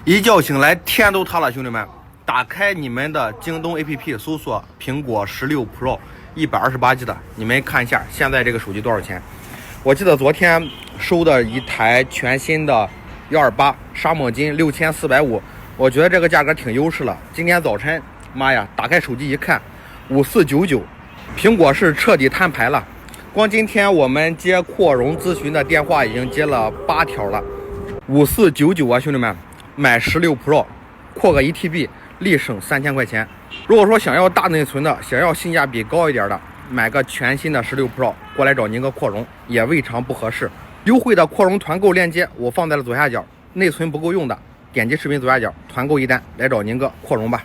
一觉醒来天都塌了，兄弟们，打开你们的京东 APP 搜索苹果16 Pro 128G 的，你们看一下现在这个手机多少钱。我记得昨天收的一台全新的128沙漠金6450，我觉得这个价格挺优势了。今天早晨妈呀，打开手机一看5499，苹果是彻底摊牌了。光今天我们接扩容咨询的电话已经接了8条了，5499啊，兄弟们，买16 Pro 扩个1TB，立省3000块钱。如果说想要大内存的，想要性价比高一点的，买个全新的16 Pro 过来找您个扩容也未尝不合适。优惠的扩容团购链接我放在了左下角，内存不够用的点击视频左下角团购一单来找您个扩容吧。